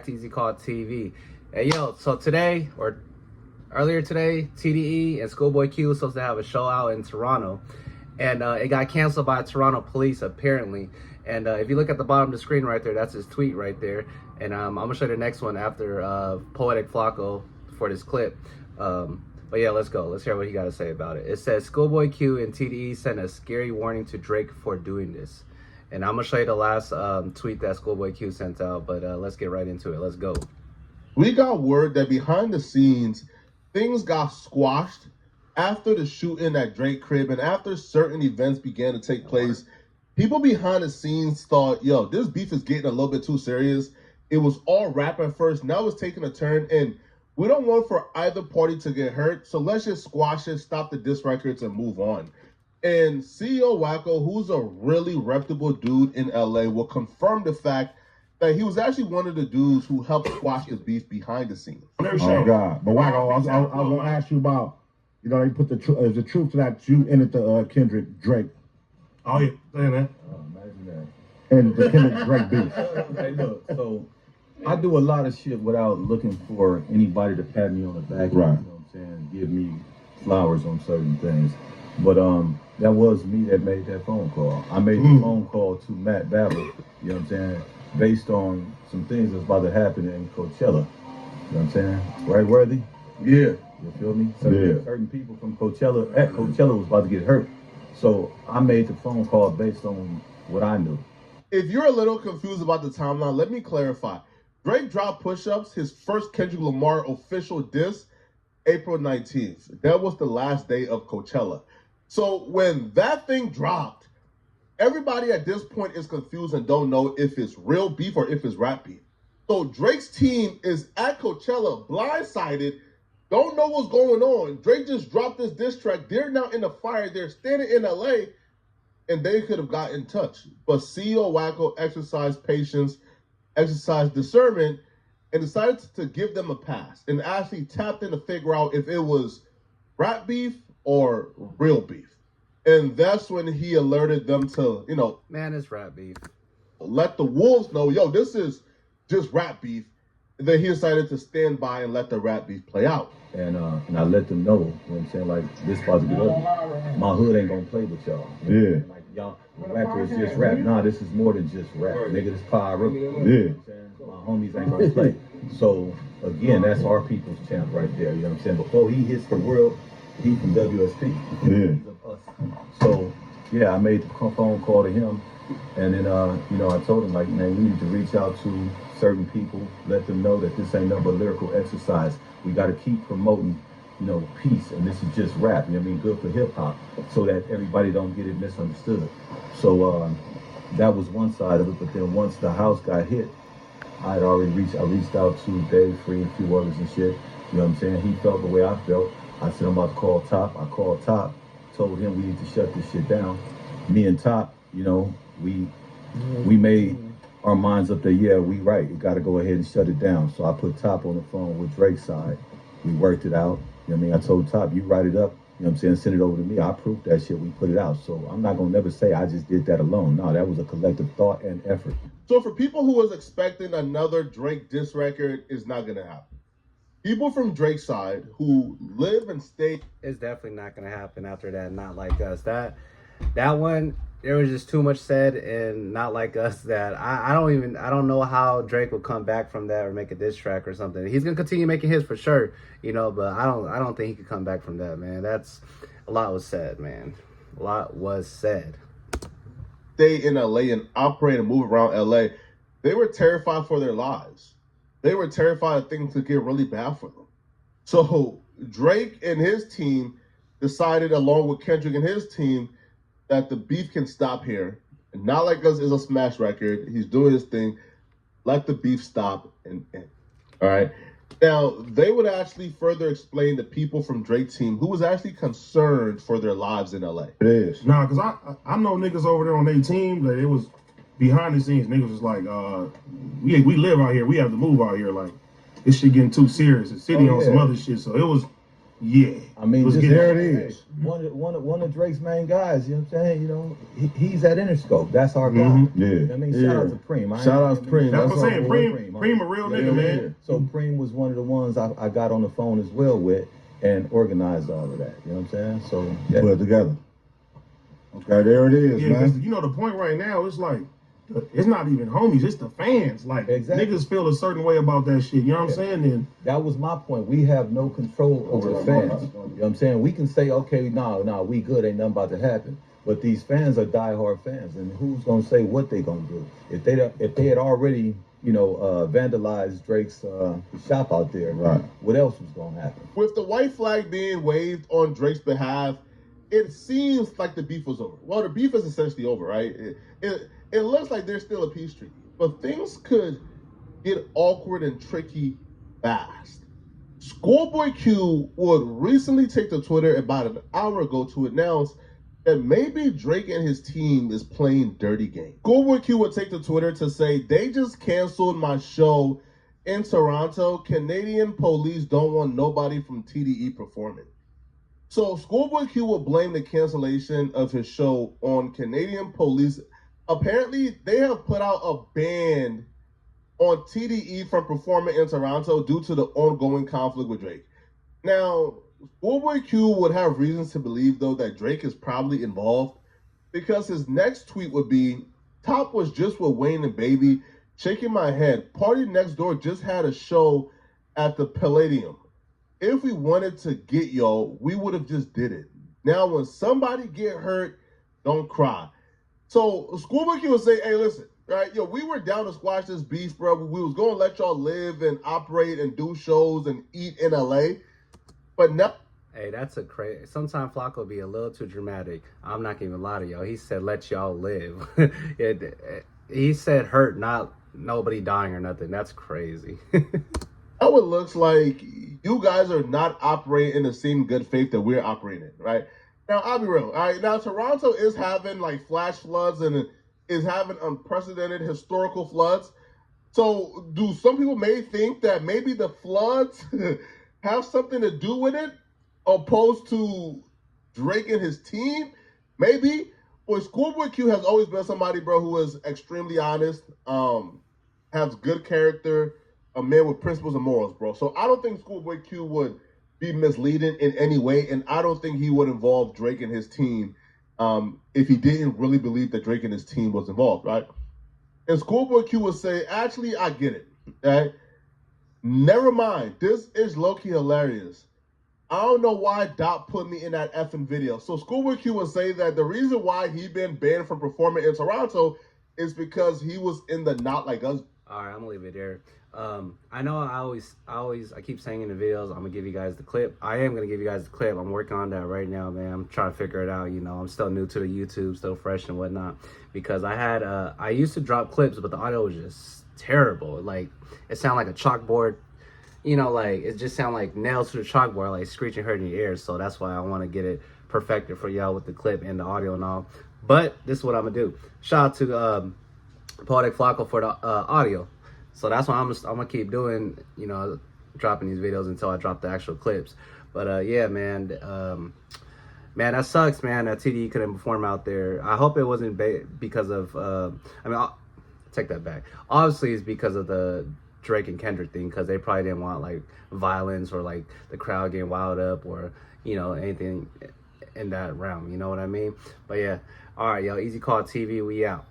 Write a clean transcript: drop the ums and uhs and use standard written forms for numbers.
back to Easy Call TV. Hey, yo, so today, or earlier today, TDE and Schoolboy Q was supposed to have a show out in Toronto, and it got canceled by Toronto police, apparently. And if you look at the bottom of the screen right there, that's his tweet right there. And I'm going to show you the next one after Poetic Flacco for this clip. But yeah, let's go. Let's hear what he got to say about it. It says, Schoolboy Q and TDE sent a scary warning to Drake for doing this. And I'm going to show you the last tweet that Schoolboy Q sent out, but let's get right into it. Let's go. We got word that behind the scenes, things got squashed after the shooting at Drake crib and after certain events began to take place. People behind the scenes thought, yo, this beef is getting a little bit too serious. It was all rap at first. Now it's taking a turn, and we don't want for either party to get hurt. So let's just squash it, stop the diss records, and move on. And CEO Wacko, who's a really reputable dude in LA, will confirm the fact that he was actually one of the dudes who helped squash this beef behind the scenes. Oh, God. But Wacko, I was going to ask you about, you know, they put is the truth to that you ended the Kendrick Drake. Oh, yeah. Saying that. Oh, imagine that. And the Kendrick Drake beef. Hey, look, so I do a lot of shit without looking for anybody to pat me on the back. Right. You know what I'm saying? Give me flowers on certain things. But that was me that made that phone call. I made the phone call to Matt Babel, you know what I'm saying, based on some things that's about to happen in Coachella. You know what I'm saying? Right, Worthy? Yeah. You feel me? Certain people from Coachella, at Coachella was about to get hurt. So I made the phone call based on what I knew. If you're a little confused about the timeline, let me clarify. Drake dropped Push Ups, his first Kendrick Lamar official diss, April 19th. That was the last day of Coachella. So when that thing dropped, everybody at this point is confused and don't know if it's real beef or if it's rap beef. So Drake's team is at Coachella, blindsided, don't know what's going on. Drake just dropped this diss track. They're now in the fire. They're standing in LA, and they could have got in touch. But CEO Wacko exercised patience, exercised discernment, and decided to give them a pass and actually tapped in to figure out if it was rap beef or real beef. And that's when he alerted them to, you know, Man, it's rap beef. let the wolves know, yo, this is just rap beef. And then he decided to stand by and let the rap beef play out. And I let them know, you know what I'm saying, like, this about to get ugly. My hood ain't gonna play with y'all. You know what I'm saying? Like, y'all, rapper is just rap. Nah, this is more than just rap. Nigga, this pyro. You know what I'm saying? My homies ain't gonna play. So, again, that's our people's champ right there, you know what I'm saying? Before he hits the world, he from WSP. Yeah. So, yeah, I made the phone call to him. And then, you know, I told him, like, man, we need to reach out to certain people, let them know that this ain't nothing but lyrical exercise. We got to keep promoting, you know, peace, and this is just rap, you know what I mean, good for hip-hop, so that everybody don't get it misunderstood. So that was one side of it, but then once the house got hit, I reached out to Dave Free and a few others and shit, you know what I'm saying? He felt the way I felt. I said, I'm about to call Top. I called Top, told him we need to shut this shit down. Me and Top, you know, we made our minds up that, yeah, we right. You got to go ahead and shut it down. So I put Top on the phone with Drake's side. We worked it out. You know what I mean? I told Top, you write it up. You know what I'm saying? Send it over to me. I approved that shit. We put it out. So I'm not going to never say I just did that alone. No, that was a collective thought and effort. So for people who was expecting another Drake diss record, is not going to happen. People from Drake's side who live and stay. It's definitely not going to happen after that. Not Like Us. That one, there was just too much said and Not Like Us that I don't know how Drake will come back from that or make a diss track or something. He's gonna continue making hits for sure, you know, but I don't think he could come back from that, man. That's a lot was said, man. A lot was said. Stay in LA and operate and move around LA. They were terrified for their lives. They were terrified that things could get really bad for them. So Drake and his team decided, along with Kendrick and his team, that the beef can stop here. And Not Like Us is a smash record. He's doing his thing. Let the beef stop and end. All right. Now, they would actually further explain to people from Drake's team who was actually concerned for their lives in LA. It is. Nah, because I know niggas over there on their team that it was behind the scenes. Niggas was like, we live out here. We have to move out here. Like, this shit getting too serious. The city on some other shit. So it was Yeah. I mean, Let's just get There it is. one of Drake's main guys. You know what I'm saying? You know, he's at Interscope. That's our guy. Mhm. Yeah. I mean, Yeah. shout out to Preem. Shout out to Preem. That's That's what I'm saying. our boy. Preem a real nigga, man. So Preem was one of the ones I got on the phone as well with and organized all of that. You know what I'm saying? So yeah. Put it together. Okay, there it is, Yeah, 'cause man. you know the point right now. It's like it's not even homies. It's the fans. Like Exactly. niggas feel a certain way about that shit. You know what I'm saying? And That was my point. We have no control over the fans. You know what I'm saying? We can say, okay, nah, we good, ain't nothing about to happen. But these fans are diehard fans, and who's gonna say what they gonna do? If they had already, vandalized Drake's shop out there, Right. what else was gonna happen? With the white flag being waved on Drake's behalf, it seems like the beef was over. Well, the beef is essentially over, right? It looks like there's still a peace treaty, but things could get awkward and tricky fast. Schoolboy Q would recently take to Twitter about an hour ago to announce that maybe Drake and his team is playing dirty game. Schoolboy Q would take to Twitter to say, they just canceled my show in Toronto. Canadian police don't want nobody from TDE performing. So Schoolboy Q will blame the cancellation of his show on Canadian police. Apparently, they have put out a ban on TDE from performing in Toronto due to the ongoing conflict with Drake. Now, Schoolboy Q would have reasons to believe, though, that Drake is probably involved because his next tweet would be, Top was just with Wayne and Baby, shaking my head. Party Next Door just had a show at the Palladium. If we wanted to get y'all, we would have just did it. Now, when somebody get hurt, don't cry. So Schoolboy Q would say, hey, listen, right? We were down to squash this beef, bro. We was going to let y'all live and operate and do shows and eat in LA. But now... Hey, that's a crazy. Sometimes Flacco be a little too dramatic. I'm not gonna even lie to y'all. He said, let y'all live. He said hurt, not nobody dying or nothing. That's crazy. Now it looks like you guys are not operating in the same good faith that we're operating in, right? Now, I'll be real. All right, now Toronto is having like flash floods and is having unprecedented historical floods. So do some people may think that maybe the floods have something to do with it, opposed to Drake and his team? Maybe. But Schoolboy Q has always been somebody, bro, who is extremely honest, has good character, a man with principles and morals, bro. So I don't think Schoolboy Q would be misleading in any way, and I don't think he would involve Drake and his team if he didn't really believe that Drake and his team was involved, right? And Schoolboy Q would say, actually, I get it, right? Never mind. This is low-key hilarious. I don't know why Dot put me in that effing video. So Schoolboy Q would say that the reason why he been banned from performing in Toronto is because he was in the Not Like Us. All right, I'm gonna leave it there. I know I keep saying in the videos, I'm gonna give you guys the clip. I am gonna give you guys the clip. I'm working on that right now, man. I'm trying to figure it out. I'm still new to the YouTube, still fresh and whatnot. Because I used to drop clips, but the audio was just terrible. Like, it sounded like a chalkboard. Like, it just sounded like nails to the chalkboard, like screeching, hurting your ears. So that's why I want to get it perfected for y'all with the clip and the audio and all. But this is what I'm gonna do. Shout out to Poetic Flacco for the audio. So that's what I'm gonna keep doing, dropping these videos until I drop the actual clips. But yeah, man, that sucks, man, that TDE couldn't perform out there. I hope it wasn't because of, I'll take that back. Obviously, it's because of the Drake and Kendrick thing, because they probably didn't want like violence or like the crowd getting wild up or anything in that realm. You know what I mean? But yeah, all right, yo, Easy Call TV, we out.